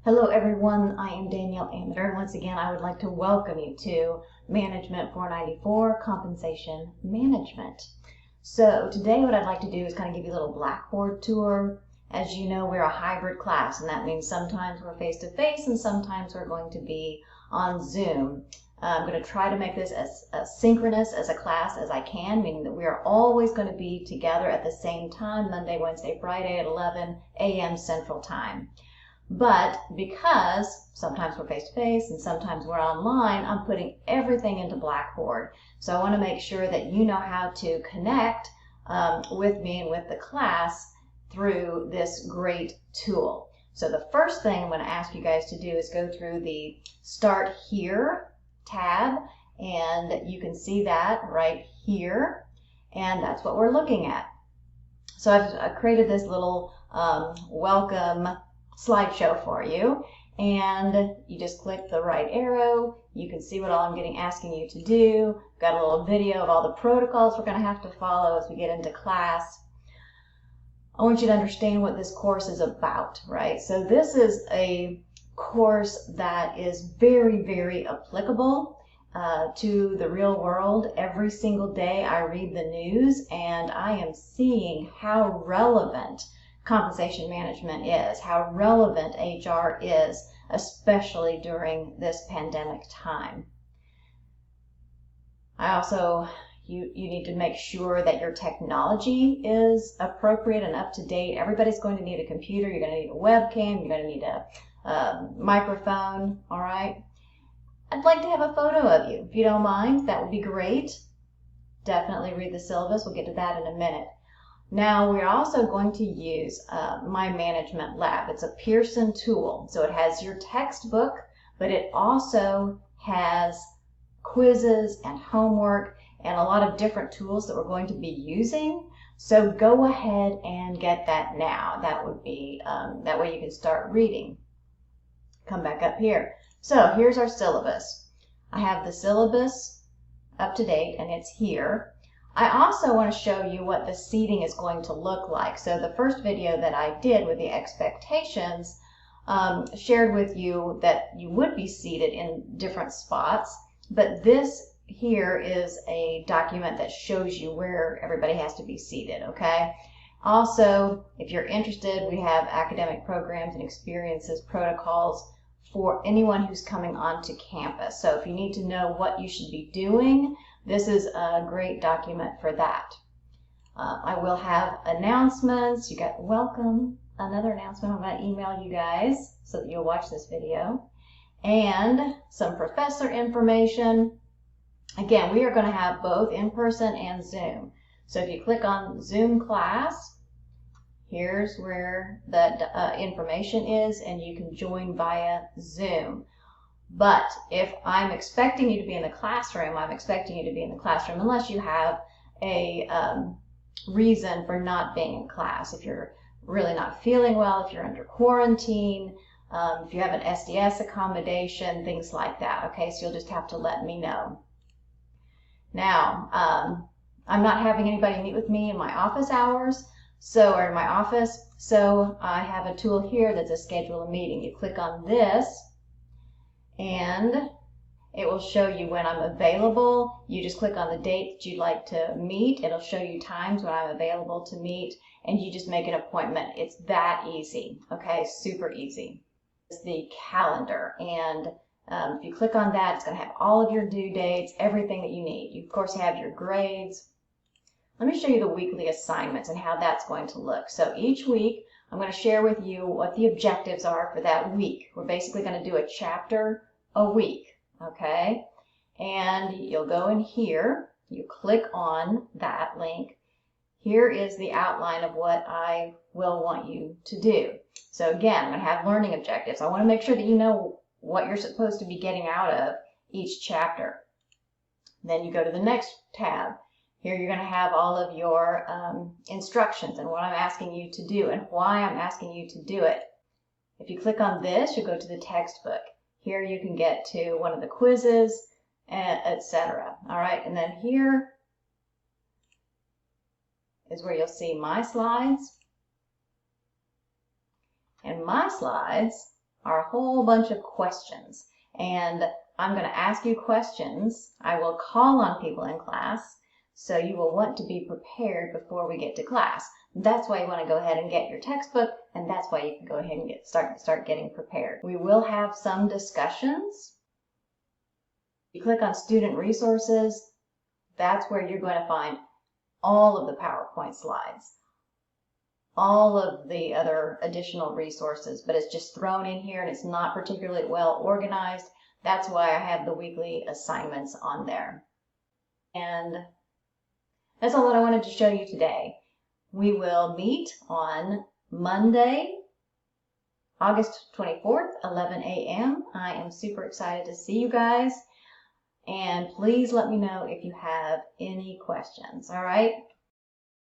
Hello everyone, I am Danielle Amateur, and once again I would like to welcome you to Management 494, Compensation Management. So today what I'd like to do is kind of give you a little Blackboard tour. As you know, we're a hybrid class, and that means sometimes we're face-to-face and sometimes we're going to be on Zoom. I'm going to try to make this as synchronous as a class as I can, meaning that we are always going to be together at the same time, Monday, Wednesday, Friday at 11 a.m. Central Time. But because sometimes we're face-to-face and sometimes we're online, I'm putting everything into Blackboard. So I want to make sure that you know how to connect with me and with the class through this great tool. So the first thing I'm going to ask you guys to do is go through the Start Here tab, and you can see that right here, and that's what we're looking at. So I've created this little welcome slideshow for you, and you just click the right arrow. You can see what all I'm asking you to do. Got a little video of all the protocols we're going to have to follow as we get into class. I want you to understand what this course is about, right? So this is a course that is very, very applicable to the real world. Every single day I read the news and I am seeing how relevant compensation management is, how relevant HR is, especially during this pandemic time. You need to make sure that your technology is appropriate and up to date. Everybody's going to need a computer, you're going to need a webcam, you're going to need a microphone, all right? I'd like to have a photo of you, if you don't mind. That would be great. Definitely read the syllabus. We'll get to that in a minute. Now, we're also going to use My Management Lab. It's a Pearson tool. So it has your textbook, but it also has quizzes and homework and a lot of different tools that we're going to be using. So go ahead and get that now. That would be, that way you can start reading. Come back up here. So here's our syllabus. I have the syllabus up to date, and it's here. I also want to show you what the seating is going to look like. So the first video that I did with the expectations shared with you that you would be seated in different spots, but this here is a document that shows you where everybody has to be seated, okay? Also, if you're interested, we have academic programs and experiences protocols for anyone who's coming onto campus. So if you need to know what you should be doing, this is a great document for that. I will have announcements. You got another announcement. I'm going to email you guys so that you'll watch this video. And some professor information. Again, we are going to have both in-person and Zoom. So if you click on Zoom class, here's where the information is, and you can join via Zoom. But if I'm expecting you to be in the classroom, I'm expecting you to be in the classroom unless you have a reason for not being in class. If you're really not feeling well, if you're under quarantine, if you have an SDS accommodation, things like that. Okay, so you'll just have to let me know. Now, I'm not having anybody meet with me in my office hours, or in my office, so I have a tool here that's a schedule a meeting. You click on this, and it will show you when I'm available. You just click on the date that you'd like to meet. It'll show you times when I'm available to meet, and you just make an appointment. It's that easy, okay? Super easy. It's the calendar, and if you click on that, it's going to have all of your due dates, everything that you need. You, of course, have your grades. Let me show you the weekly assignments and how that's going to look. So each week, I'm going to share with you what the objectives are for that week. We're basically going to do a chapter a week, okay? And you'll go in here, you click on that link. Here is the outline of what I will want you to do. So again, I'm going to have learning objectives. I want to make sure that you know what you're supposed to be getting out of each chapter. Then you go to the next tab. Here you're going to have all of your instructions and what I'm asking you to do and why I'm asking you to do it. If you click on this, you go to the textbook. Here you can get to one of the quizzes, etc. All right, and then here is where you'll see my slides. And my slides are a whole bunch of questions. And I'm going to ask you questions. I will call on people in class. So you will want to be prepared before we get to class. That's why you want to go ahead and get your textbook, and that's why you can go ahead and start getting prepared. We will have some discussions. You click on student resources. That's where you're going to find all of the PowerPoint slides, all of the other additional resources, but it's just thrown in here and it's not particularly well organized. That's why I have the weekly assignments on there. And that's all that I wanted to show you today. We will meet on Monday, August 24th, 11 a.m. I am super excited to see you guys. And please let me know if you have any questions. All right.